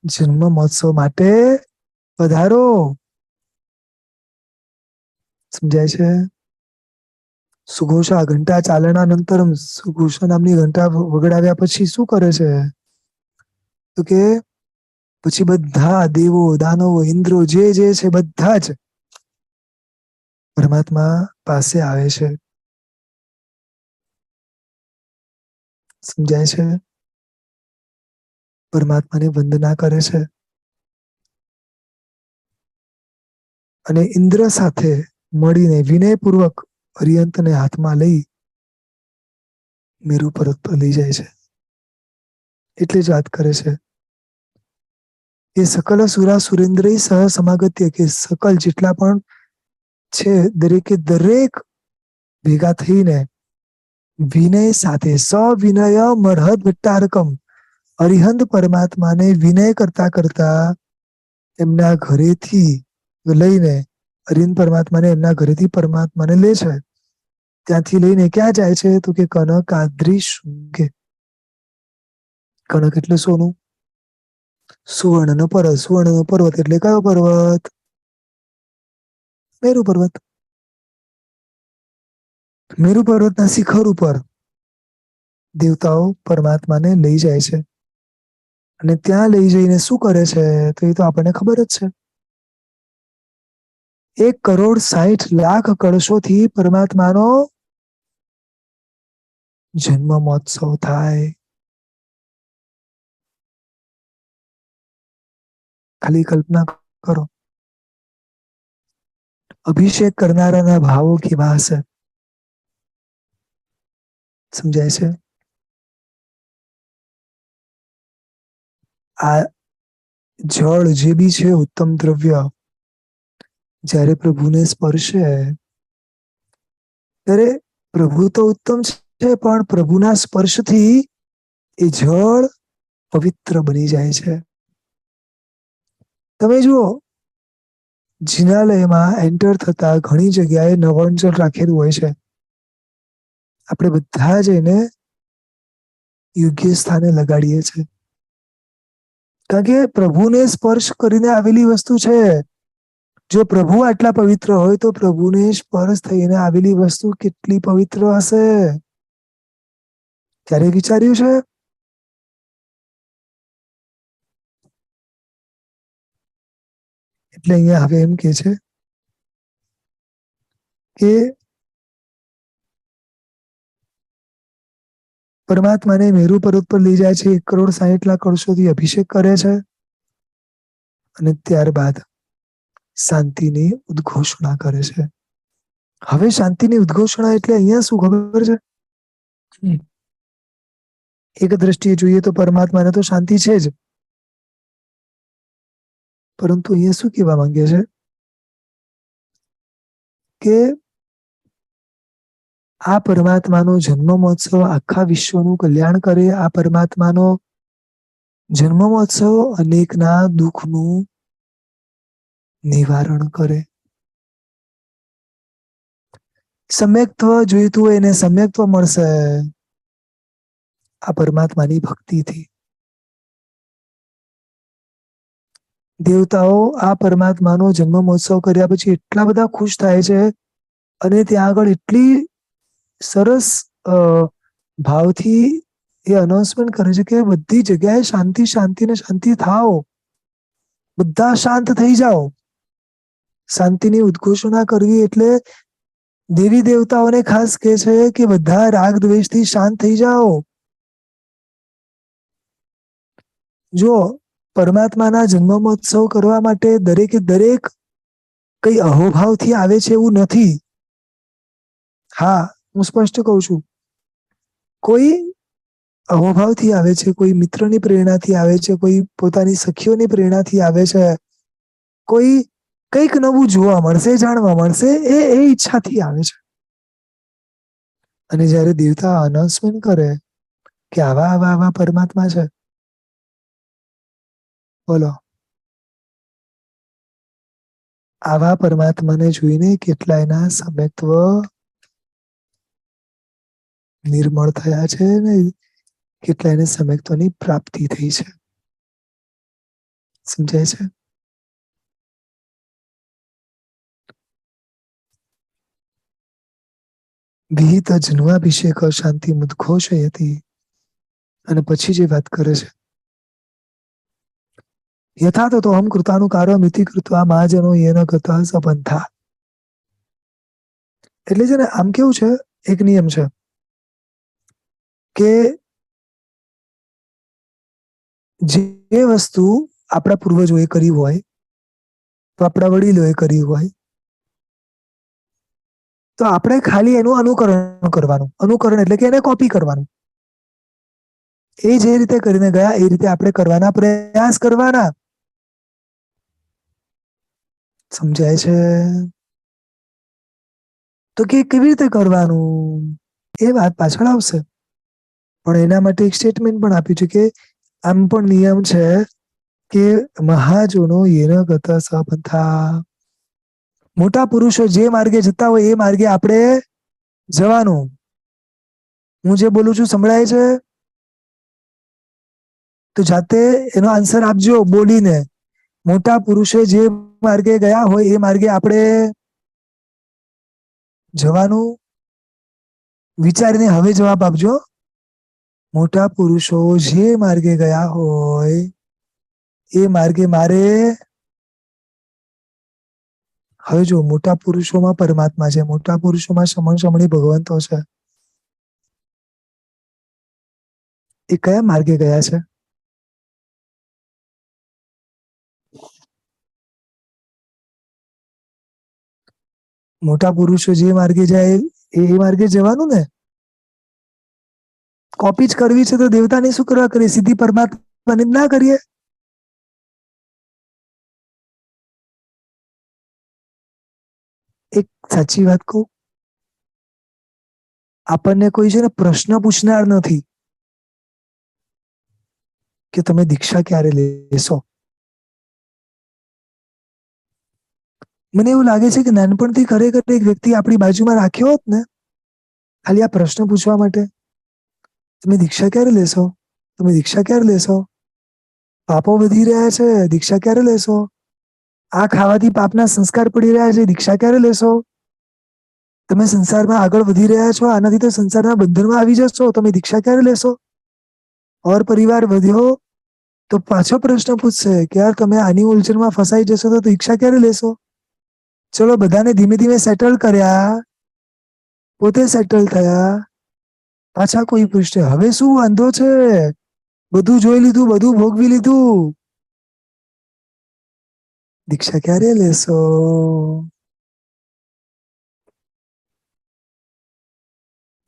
જન્મ મહોત્સવ માટે પધારો. સમજાય છે? સુઘોષા ઘંટા ચાલનાનંતરમ, સુઘોષા નામની ઘંટા વગડાવ્યા પછી શું કરે છે? તો કે પછી બધા દેવો, દાનવો, ઇન્દ્રો જે છે બધા જ પરમાત્મા પાસે આવે છે. સમજાય છે? પરમાત્માને વંદના કરે છે અને ઇન્દ્ર સાથે મળીને વિનયપૂર્વક અરિહંતને હાથમાં લઈ મેરુ પર્વત પર લઈ જાય છે. એટલે જ વાત કરે છે કે સકલ સુરા સુરેન્દ્ર સહ સમાગત્ય, કે સકલ જેટલા પણ છે દરેકે દરેક ભેગા થઈને વિનય સાથે, સવિનય મરહદ ભટ્ટારકમ, અરિહંત પરમાત્માને વિનય કરતા કરતા એમના ઘરેથી લઈને, અરિહંત પરમાત્માને એમના ઘરેથી પરમાત્માને લે છે. ત્યાંથી લઈને ક્યાં જાય છે? તો કે કનકાદ્રી શૃંગે. કનક એટલે સોનું, સુવર્ણનો પર્વત. સુવર્ણનો પર્વત એટલે કયો પર્વત? મેરુ પર્વત. મેરુ પર્વતના શિખર ઉપર દેવતાઓ પરમાત્માને લઈ જાય છે અને ત્યાં લઈ જઈને શું કરે છે? તો એ તો આપણને ખબર જ છે. 1,60,00,000 કળશોથી પરમાત્માનો જન્મ મહોત્સવ થાય. ખાલી કલ્પના કરો, અભિષેક કરનારાના ભાવો કેવા હશે. સમજાય છે? આ જળ જે બી છે ઉત્તમ દ્રવ્ય, જ્યારે પ્રભુને સ્પર્શે ત્યારે પ્રભુ તો ઉત્તમ છે, પણ પ્રભુના સ્પર્શથી એ જળ પવિત્ર બની જાય છે. તમે જુઓ, જિનાલયમાં એન્ટર થતા ઘણી જગ્યાએ નવાંજળ રાખેલું હોય છે. આપણે બધા જ એને યોગ્ય સ્થાને લગાડીએ છીએ, કારણ કે પ્રભુને સ્પર્શ કરીને આવેલી વસ્તુ છે. જો પ્રભુ આટલા પવિત્ર હોય તો પ્રભુને સ્પર્શ થઈને આવેલી વસ્તુ કેટલી પવિત્ર હશે? ક્યારે વિચાર્યું છે? એટલે અહીંયા હવે એમ કે છે કે પરમાત્માને મેરુ પર્વત પર લઈ જાય છે, 1,60,00,000 કળશોથી અભિષેક કરે છે અને ત્યારબાદ શાંતિની ઉદ્ઘોષણા કરે છે. હવે શાંતિની ઉદ્ઘોષણા એટલે અહીંયા શું ખબર છે? એક દ્રષ્ટિએ જોઈએ તો પરમાત્માને તો શાંતિ છે જ, પરંતુ અહીંયા શું કહેવા માંગે છે કે આ પરમાત્માનો જન્મ મહોત્સવ આખા વિશ્વનું કલ્યાણ કરે. આ પરમાત્માનો જન્મ મહોત્સવ અનેકના દુઃખનું નિવારણ કરે. સમ્યક્ત્વ જોઈતું હોય એને સમ્યક્ત્વ મળશે આ પરમાત્માની ભક્તિથી. દેવતાઓ આ પરમાત્માનો જન્મ મહોત્સવ કર્યા પછી એટલા બધા ખુશ થાય છે અને ત્યાં આગળ એટલી સરસ ભાવથી એ અનાઉન્સમેન્ટ કરે છે કે બધી જગ્યાએ શાંતિ શાંતિ ને શાંતિ થાઓ, બધા શાંત થઈ જાઓ. શાંતિની ઉદ્ઘોષણા કરવી એટલે દેવી દેવતાઓને ખાસ કહે છે કે બધા રાગ દ્વેષથી શાંત થઈ જાઓ. જો પરમાત્માના જન્મ મહોત્સવ કરવા માટે દરેકે દરેક કઈ અહોભાવથી આવે છે એવું નથી. હા, હું સ્પષ્ટ કહું છું. કોઈ અહોભાવથી આવે છે, કોઈ મિત્રની પ્રેરણાથી આવે છે, કોઈ પોતાની સખીઓની પ્રેરણાથી આવે છે, કોઈ કંઈક નવું જોવા મળશે, જાણવા મળશે, એ ઈચ્છાથી આવે છે. અને જ્યારે દેવતા અનાઉન્સમેન્ટ કરે કે આવા આવા આવા પરમાત્મા છે, બોલો, આવા પરમાત્માને જોઈને કેટલાયના સમ્યક્ત્વ નિર્મળ થયા છે ને કેટલાયને સમ્યક્ત્વની પ્રાપ્તિ થઈ છે. સમજાય છે? વિહિત જન્માભિષેક શાંતિ મુદ્ઘોષયતિ. અને પછી જે વાત કરે છે, યથા તો અહમ કૃતાનું કાર્ય મિતિ કૃત્વા મહાજનો યેન ગતઃ સપંથા. એટલે છે ને, આમ કેવું છે, એક નિયમ છે કે જે વસ્તુ આપણા પૂર્વજોએ કરી હોય, તો આપણા વડીલોએ કરી હોય, તો આપણે ખાલી એનું અનુકરણ કરવાનું. અનુકરણ એટલે કે એને કોપી કરવાનું. એ જે રીતે કરીને ગયા એ રીતે આપણે કરવાના પ્રયાસ કરવાના. સમજાય છે? તો કે કેવી રીતે કરવાનું એ વાત પાછળ આવશે. પણ એના માટે એક સ્ટેટમેન્ટ પણ આપ્યું છે કે આમ પણ નિયમ છે કે મહાજનો યેન ગતઃ સપંથા. મોટા પુરુષો જે માર્ગે જતા હોય એ માર્ગે આપણે જવાનું. હું જે બોલું છું સંભળાય છે? તો જાતે એનો આન્સર આપજો બોલીને. મોટા પુરુષે જે માર્ગે ગયા હોય એ માર્ગે આપણે જવાનું. વિચારીને હવે જવાબ આપજો. મોટા પુરુષો જે માર્ગે ગયા હોય એ માર્ગે મારે. હવે જો મોટા પુરુષોમાં પરમાત્મા છે, મોટા પુરુષોમાં સમણ સમણી ભગવંતો છે. એ કયા માર્ગે ગયા છે? મોટા પુરુષો જે માર્ગે જાય એ માર્ગે જવાનું ને. કોપી જ કરવી છે તો દેવતાને શું કરવા કરીએ? સીધી પરમાત્માને ના કરીએ? એક સાચી વાત કહું, આપણને કોઈ છે ને પ્રશ્ન પૂછનાર નથી કે તમે દીક્ષા ક્યારે લેશો. મને એવું લાગે છે કે નાનપણથી ખરેખર એક વ્યક્તિ આપણી બાજુમાં રાખ્યો હોત ને, ખાલી આ પ્રશ્ન પૂછવા માટે, તમે દીક્ષા ક્યારે લેશો? તમે દીક્ષા ક્યારે લેશો? પાપો વધી રહ્યા છે, દીક્ષા ક્યારે લેશો? આ ખાવાથી પાપના સંસ્કાર પડી રહ્યા છે, દીક્ષા ક્યારે લેશો? તમે સંસારમાં આગળ વધી રહ્યા છો, આનાથી તો સંસારના બંધનમાં આવી જશો, તમે દીક્ષા ક્યારે લેશો? ઓર પરિવાર વધ્યો તો પાછો પ્રશ્ન પૂછશે કે યાર તમે આની ઉલઝનમાં ફસાઈ જશો તો દીક્ષા ક્યારે લેશો? ચલો બધાને ધીમે ધીમે સેટલ કર્યા, પોતે સેટલ થયા, પાછા કોઈ પૂછશે હવે શું વાંધો છે? બધું જોઈ લીધું, બધું ભોગવી લીધું, દીક્ષા ક્યારે લેશો?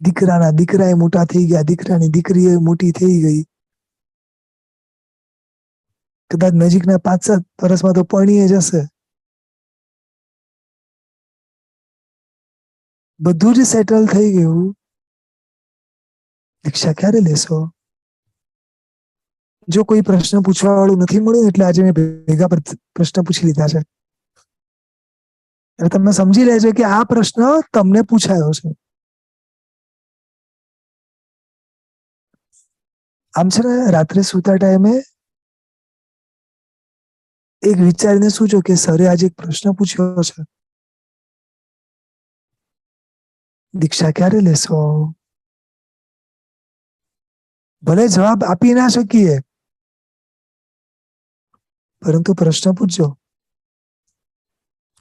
દીકરાના દીકરા એ મોટા થઈ ગયા, દીકરાની દીકરી એ મોટી થઈ ગઈ, કદાચ નજીકના 5-7 વર્ષમાં તો પરણીએ જશે. બધું જ સેટલ થઈ ગયું, દીક્ષા ક્યારે લેશો? જો કોઈ પ્રશ્ન પૂછવા વાળું નથી મળ્યું એટલે આજે મેં ભેગા પ્રશ્ન પૂછી લીધા છે. એટલે તમે સમજી લેજો કે આ પ્રશ્ન તમને પૂછાયો છે. આમ છે ને, રાત્રે સૂતા ટાઈમે એક વિચારીને સૂજો કે સરે આજે એક પ્રશ્ન પૂછ્યો છે, દીક્ષા ક્યારે લેશો? ભલે જવાબ આપી ના શકીએ, પરંતુ પ્રશ્ન પૂછજો.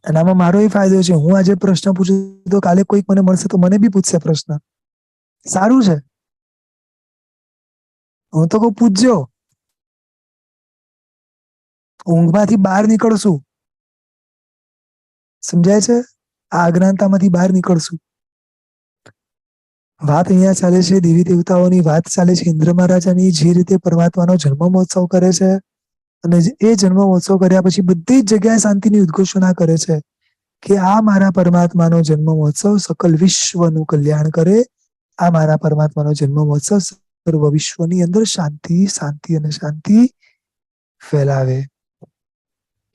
અને આમાં મારો એ ફાયદો છે, હું આજે પ્રશ્ન પૂછું તો કાલે કોઈક મને મળશે તો મને બી પૂછશે પ્રશ્ન. સારું છે. હું તો કહું પૂછજો. ઊંઘમાંથી બહાર નીકળશું સમજાય છે? આ અજ્ઞાનતામાંથી બહાર નીકળશું. વાત અહીંયા ચાલે છે દેવી દેવતાઓની વાત ચાલે છે. ઇન્દ્ર મહારાજાની જે રીતે પરમાત્માનો જન્મ મહોત્સવ કરે છે અને એ જન્મ મહોત્સવ કર્યા પછી બધી જ જગ્યાએ શાંતિની ઉદ્ઘોષણા કરે છે કે આ મારા પરમાત્માનો જન્મ મહોત્સવ સકલ વિશ્વનું કલ્યાણ કરે. આ મારા પરમાત્માનો જન્મ મહોત્સવ સર્વ વિશ્વની અંદર શાંતિ શાંતિ અને શાંતિ ફેલાવે.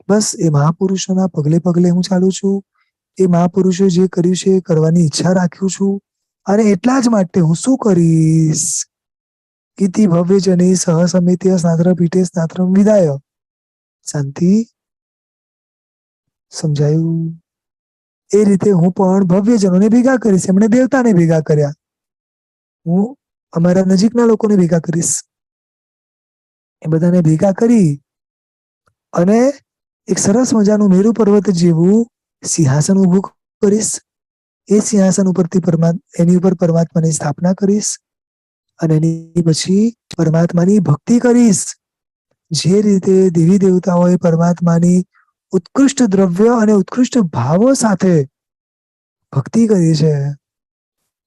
બસ એ મહાપુરુષોના પગલે પગલે હું ચાલુ છું. એ મહાપુરુષો જે કર્યું છે એ કરવાની ઈચ્છા રાખ્યું છું. અને એટલા જ માટે હું શું કરીશ? ઇતિ ભવ્ય જનૈ સહ સમિત્ય સ્નાત્ર પીઠે સ્નાત્રમ વિધાય. શાંતિ સમજાયું? એ રીતે હું પણ ભવ્યજનોને ભેગા કરીશ. એમણે દેવતાને ભેગા કર્યા, હું અમારા નજીકના લોકોને ભેગા કરીશ. એ બધાને ભેગા કરી અને એક સરસ મજાનું મેરુ પર્વત જેવું સિંહાસન ઊભું કરીશ. એ સિંહાસન ઉપરથી એની ઉપર પરમાત્માની સ્થાપના કરીશ અને એની પછી પરમાત્માની ભક્તિ કરીશ. જે રીતે દેવી દેવતાઓએ પરમાત્માની ઉત્કૃષ્ટ દ્રવ્ય અને ઉત્કૃષ્ટ ભાવો સાથે ભક્તિ કરી છે,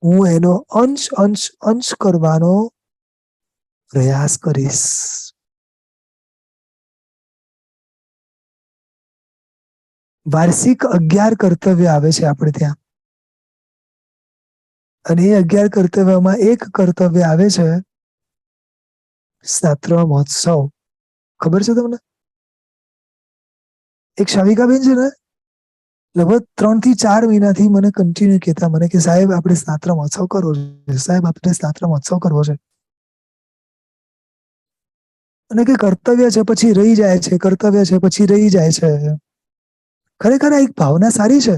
હું એનો અંશ અંશ અંશ કરવાનો પ્રયાસ કરીશ. વાર્ષિક 11 કર્તવ્ય આવે છે આપણે ત્યાં, અને એ 11 કર્તવ્યમાં એક કર્તવ્ય આવે છે સ્નાત્ર મહોત્સવ. ખબર છે તમને? એક શાવિકાબેન છે ને, લગભગ 3 થી 4 મહિનાથી મને કન્ટિન્યુ કહેતા મને કે સાહેબ આપણે સ્નાત્ર મહોત્સવ કરવો છે, સાહેબ આપણે સ્નાત્ર મહોત્સવ કરવો છે. અને કે કર્તવ્ય છે પછી રહી જાય છે, કર્તવ્ય છે પછી રહી જાય છે. ખરેખર આ એક ભાવના સારી છે.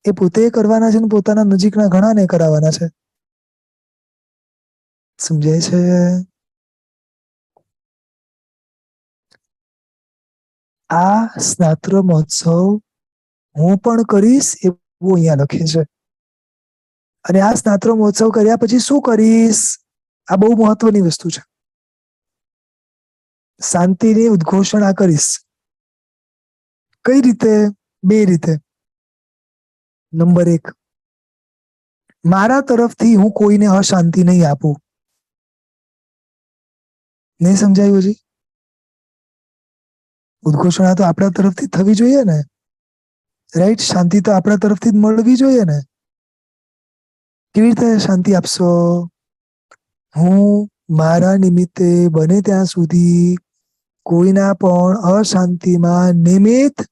એ પોતે કરવાના છે ને પોતાના નજીકના ઘણાને કરાવવાના છે. સમજાય છે? આ સ્નાત્ર મહોત્સવ હું પણ કરીશ એવું અહીંયા લખે છે. અને આ સ્નાત્ર મહોત્સવ કર્યા પછી શું કરીશ? આ બહુ મહત્વની વસ્તુ છે. શાંતિની ઉદ્ઘોષણા કરીશ. કઈ રીતે? 2 રીતે. નંબર 1, મારા તરફથી હું કોઈને અશાંતિ નહીં આપું. નહીં સમજાયું હજી? ઉદ્ઘોષણા તો આપણા તરફથી થવી જોઈએ ને, રાઈટ? શાંતિ તો આપણા તરફથી જ મળવી જોઈએ ને. કેવી રીતે શાંતિ આપશો? હું મારા નિમિત્તે બને ત્યાં સુધી કોઈના પણ અશાંતિમાં નિમિત્ત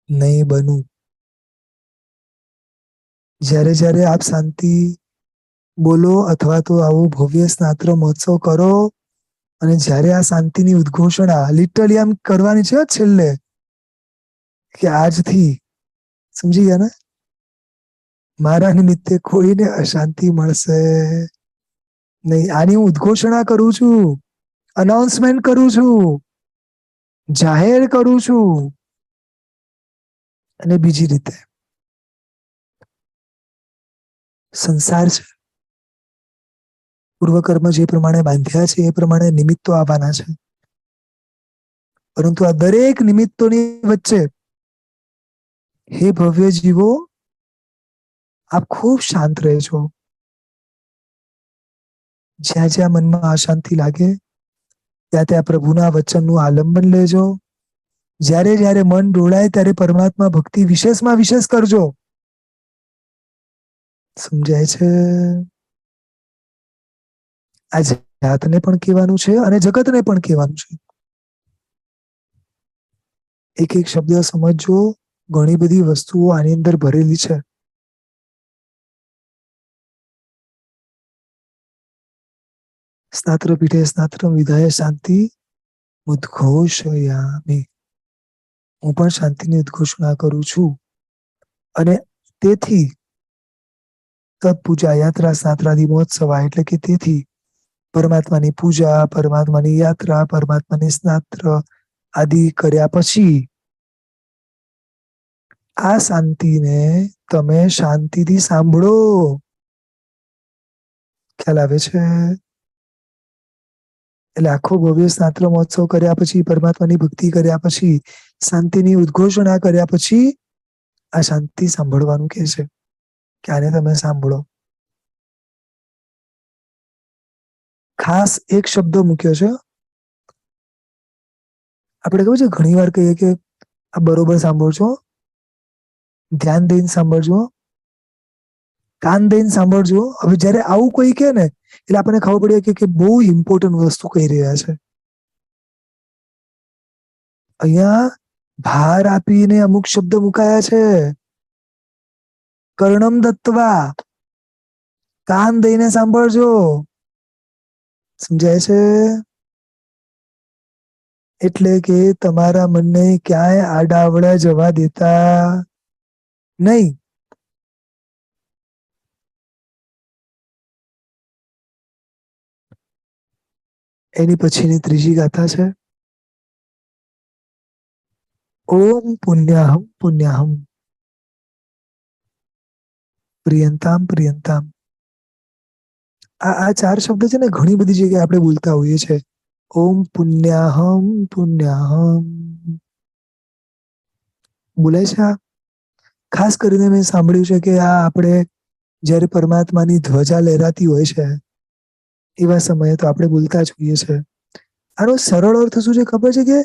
નહીં બનું. જ્યારે જ્યારે આપ શાંતિ બોલો અથવા તો આવું ભવ્ય સ્નાત્ર મહોત્સવ કરો અને જ્યારે આ શાંતિની ઉદ્ઘોષણા લિટરલી આમ કરવાની છે છેલ્લે કે આજથી, સમજી ગયા ને, મારા નિમિત્તે કોઈને અશાંતિ મળશે નહીં. આની હું ઉદ્ઘોષણા કરું છું, અનાઉન્સમેન્ટ કરું છું, જાહેર કરું છું. અને બીજી રીતે સંસાર છે, પૂર્વકર્મ જે પ્રમાણે બાંધ્યા છે એ પ્રમાણે નિમિત્તો આવવાના છે. પરંતુ આ દરેક નિમિત્તોની વચ્ચે હે ભવ્ય જીવો, આપ ખૂબ શાંત રહેજો. જ્યાં જ્યાં મનમાં અશાંતિ લાગે ત્યાં ત્યાં પ્રભુના વચનનું આલંબન લેજો. જ્યારે જ્યારે મન ડોળાય ત્યારે પરમાત્મા ભક્તિ વિશેષમાં વિશેષ કરજો. સમજાય છે? આ જાતને પણ કહેવાનું છે અને જગતને પણ કહેવાનું છે. એક એક શબ્દ સમજજો. ઘણી બધી વસ્તુઓ આની અંદર ભરેલી છે. સ્નાત્ર પીઠે સ્નાત્રમ વિધાય શાંતિ ઉદ્ઘોષયામિ. હું પણ શાંતિની ઉદ્ઘોષણા કરું છું. અને તેથી તત્પૂજા યાત્રા સ્નાત્રાદિ મહોત્સવ, એટલે કે તેથી પરમાત્માની પૂજા, પરમાત્માની યાત્રા, પરમાત્માની સ્નાત્ર આદિ કર્યા પછી આ શાંતિને તમે શાંતિથી સાંભળો. ખ્યાલ આવે છે? એટલે આખો ભવ્ય સ્નાત્ર મહોત્સવ કર્યા પછી, પરમાત્માની ભક્તિ કર્યા પછી, શાંતિની ઉદ્ઘોષણા કર્યા પછી આ શાંતિ સાંભળવાનું કે છે કે આને તમે સાંભળો. ખાસ એક શબ્દ મૂક્યો છે. આપણે કહ્યું છે ઘણી વાર કહીએ કે આ બરોબર સાંભળજો, ધ્યાન દઈને સાંભળજો, કાન દઈને સાંભળજો. હવે જયારે આવું કોઈ કે ને એટલે આપણને ખબર પડી કે બહુ ઇમ્પોર્ટન્ટ વસ્તુ કહી રહ્યા છે. અહીંયા ભાર આપીને અમુક શબ્દ મુકાયા છે. કર્ણમ દત્તવા, કાન દઈને સાંભળજો. સમજાય છે? એટલે કે તમારા મનને ક્યાંય આડાવડા જવા દેતા નહીં. એની પછીની ત્રીજી ગાથા છે ઓમ પુણ્યાહમ પુણ્યાહમ પ્રિયંતામ પ્રિયંતામ. આ ચાર શબ્દ છે ને ઘણી બધી જગ્યાએ આપણે બોલતા હોઈએ છીએ. ઓમ પુણ્યાહમ પુણ્યાહમ બોલાય છે. આ ખાસ કરીને મેં સાંભળ્યું છે કે આ આપણે જયારે પરમાત્માની ધ્વજા લહેરાતી હોય છે એવા સમયે તો આપણે બોલતા જ હોઈએ છીએ. આનો સરળ અર્થ શું છે ખબર છે કે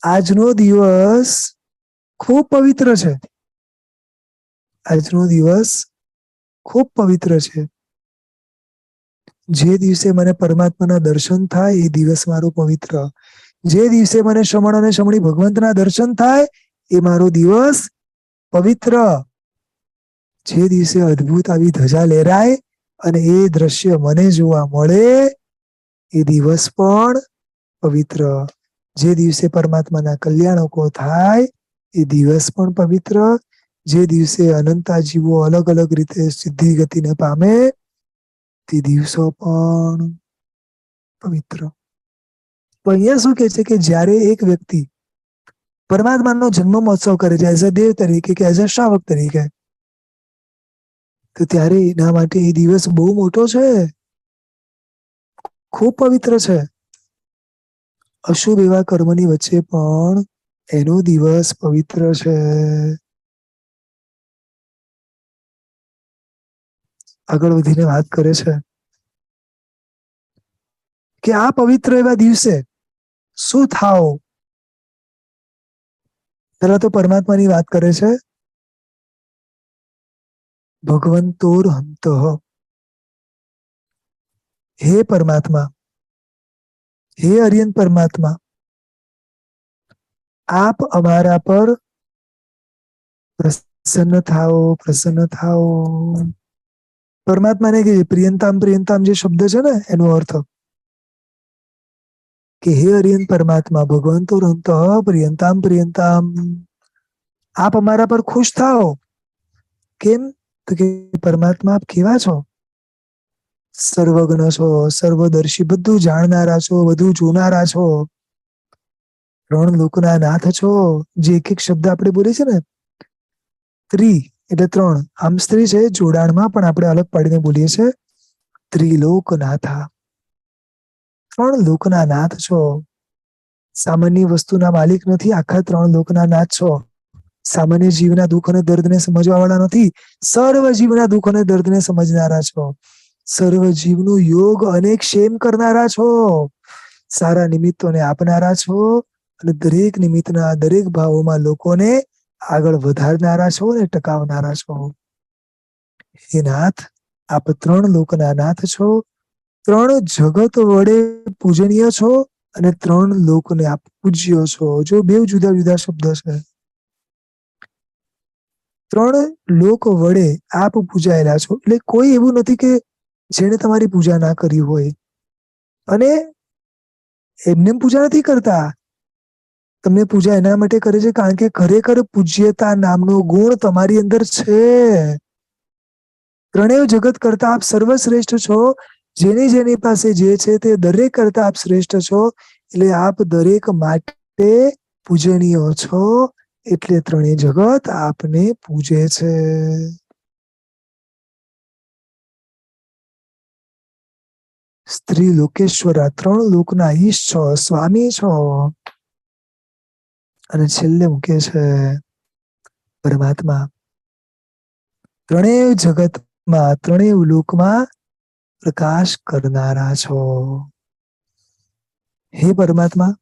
આજનો દિવસ ખૂબ પવિત્ર છે. આજનો દિવસ ખૂબ પવિત્ર છે. જે દિવસે મને પરમાત્માના દર્શન થાય એ દિવસ મારો પવિત્ર. જે દિવસે મને શ્રમણ અને શ્રમણી ભગવંતના દર્શન થાય એ મારો દિવસ પવિત્ર. જે દિવસે અદ્ભુત આવી ધજા લહેરાય અને એ દ્રશ્ય મને જોવા મળે એ દિવસ પણ પવિત્ર. જે દિવસે પરમાત્માના કલ્યાણકો થાય એ દિવસ પણ પવિત્ર. જે દિવસે અનંતા જીવો અલગ અલગ રીતે સિદ્ધિ ગતિને પામે તે દિવસો પણ પવિત્ર. તો અહીંયા શું કે છે કે જ્યારે એક વ્યક્તિ પરમાત્માનો જન્મ મહોત્સવ કરે છે એઝ અ દેવ તરીકે કે એઝ અ શ્રાવક તરીકે, તો ત્યારે એના માટે એ દિવસ બહુ મોટો છે, ખૂબ પવિત્ર છે. અશુભ એવા કર્મની વચ્ચે પણ એનો દિવસ પવિત્ર છે. આગળ વધીને વાત કરે છે કે આ પવિત્ર એવા દિવસે શું થાવ. પેલા તો પરમાત્માની વાત કરે છે. ભગવંતોર હંત, હે પરમાત્મા, હે અરિયન પરમાત્મા, આપ અમારા પર પ્રસન્ન થાઓ, પ્રસન્ન થાઓ. પરમાત્માને કે પ્રિયંતામ પ્રિયંતામ જે શબ્દ છે ને એનો અર્થ કે હે અરિયન પરમાત્મા, ભગવંતો રંત પ્રિયંતામ પ્રિયંતામ, આપ અમારા પર ખુશ થાઓ. કેમ? તો કે પરમાત્મા આપ કેવા છો? સર્વજ્ઞ છો, સર્વદર્શી, બધું જાણનારા છો, બધું જોનારા છો, ત્રણ લોકના નાથ છો. જે એક એક શબ્દ આપણે બોલીએ છે ને, ત્રી એટલે ત્રણ, આમ સ્ત્રી છે, જોડાણમાં પણ આપણે અલગ પાડીને બોલીએ છીએ ત્રિલોકનાથા. ત્રણ લોકના નાથ છો. સામાન્ય વસ્તુના માલિક નથી, આખા ત્રણ લોકના નાથ છો. સામાન્ય જીવના દુઃખ અને દર્દને સમજવા વાળા નથી, સર્વ જીવના દુઃખ અને દર્દને સમજનારા છો. સર્વ જીવનું યોગ અને ક્ષેમ કરનારા છો. સારા નિમિત્તોને આપનારા છો અને દરેક નિમિત્તના દરેક ભાવોમાં લોકોને આગળ વધારનારા છો અને ટકાવનારા છો. હે નાથ, આપ ત્રણ લોકના નાથ છો. ત્રણ જગત વડે પૂજનીય છો અને ત્રણ લોકને આપ પૂજ્ય છો. જો બે જુદા જુદા શબ્દ છે. ત્રણ લોક વડે આપ પૂજાયેલા છો એટલે કોઈ એવું નથી કે જેને તમારી પૂજા ના કરી હોય. અને એમને પૂજા નથી કરતા, તમને પૂજા એના માટે કરે છે કારણ કે ખરેખર પૂજ્યતા નામનો ગુણ તમારી અંદર છે. ત્રણેય જગત કરતા આપ સર્વશ્રેષ્ઠ છો. જેની જેની પાસે જે છે તે દરેક કરતા આપ શ્રેષ્ઠ છો. એટલે આપ દરેક માટે પૂજનીય છો. એટલે ત્રણેય જગત આપને પૂજે છે. સ્ત્રી લોકેશ્વરા, ત્રણ લોકના ઈશ છો, સ્વામી છો. અને છેલ્લે મૂકે છે પરમાત્મા ત્રણેય જગતમાં, ત્રણેય લોકમાં પ્રકાશ કરનારા છો. હે પરમાત્મા,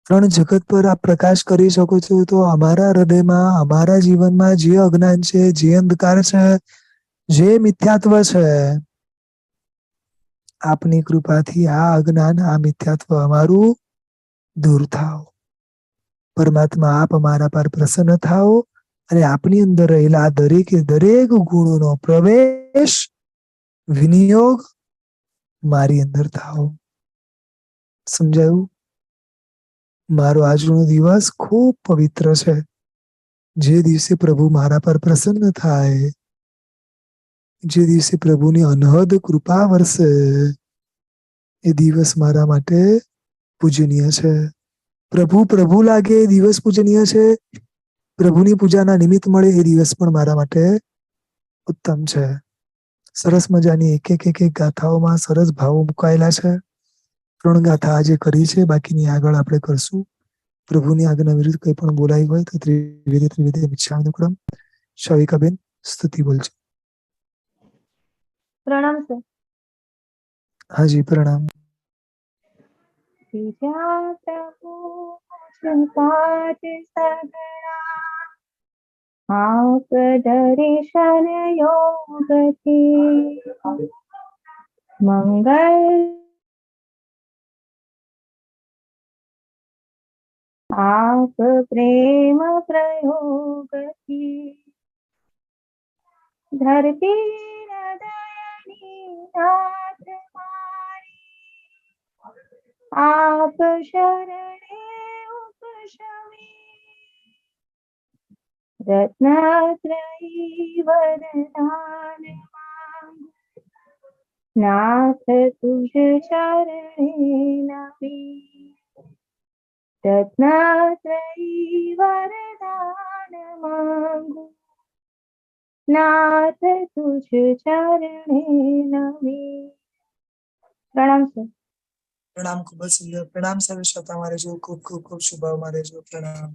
ત્રણ જગત પર આપ પ્રકાશ કરી શકો છો, તો અમારા હૃદયમાં, અમારા જીવનમાં જે અજ્ઞાન છે, જે અંધકાર છે, જે મિથ્યાત્વ છે, આપની કૃપાથી આ અજ્ઞાન, આ મિથ્યાત્વ અમારું દૂર થાઓ. પરમાત્મા, આપ અમારા પર પ્રસન્ન થાઓ અને આપની અંદર રહેલા દરેકે દરેક ગુણોનો પ્રવેશ, વિનિયોગ મારી અંદર થાઓ. સમજાયું? મારો આજનો દિવસ ખૂબ પવિત્ર છે. જે દિવસે પ્રભુ મારા પર પ્રસન્ન થાય, જે દિવસે પ્રભુની અનહદ કૃપા વરસે, એ દિવસ મારા માટે પૂજનીય છે. પ્રભુ પ્રભુ લાગે એ દિવસ પૂજનીય છે. પ્રભુની પૂજાના નિમિત્ત મળે એ દિવસ પણ મારા માટે ઉત્તમ છે. સરસ મજાની એક એક ગાથાઓમાં સરસ ભાવો મુકાયેલા છે. 3 ગાથા આજે કરી છે, બાકીની આગળ આપણે કરશું. પ્રભુની આજ્ઞા વિરુદ્ધ કંઈ પણ બોલાઈ હોય તો ત્રિવેદી મિચ્છામિદુક્કડમ. શાવિકાબેન સ્તુતિ બોલજો. પ્રણામ સર. હાજી પ્રણામ. આપ દર્શન યોગથી મંગલ આપ પ્રેમ પ્રયોગથી ધરતી હૃદયની નાથ મારી આપ શરણે ઉપશમી રત્નત્રયી વરદાન માંગુ નાથ તુજ ચરણે નમી રત્નત્રયી વરદાન માંગુ નાથ તુજ ચરણે નમી. પ્રણામ સર. પ્રણામ. ખૂબ જ સુંદર. પ્રણામ સર્વેશ્વર. તમારે જો ખૂબ ખૂબ ખૂબ શુભાવ મારે જો પ્રણામ.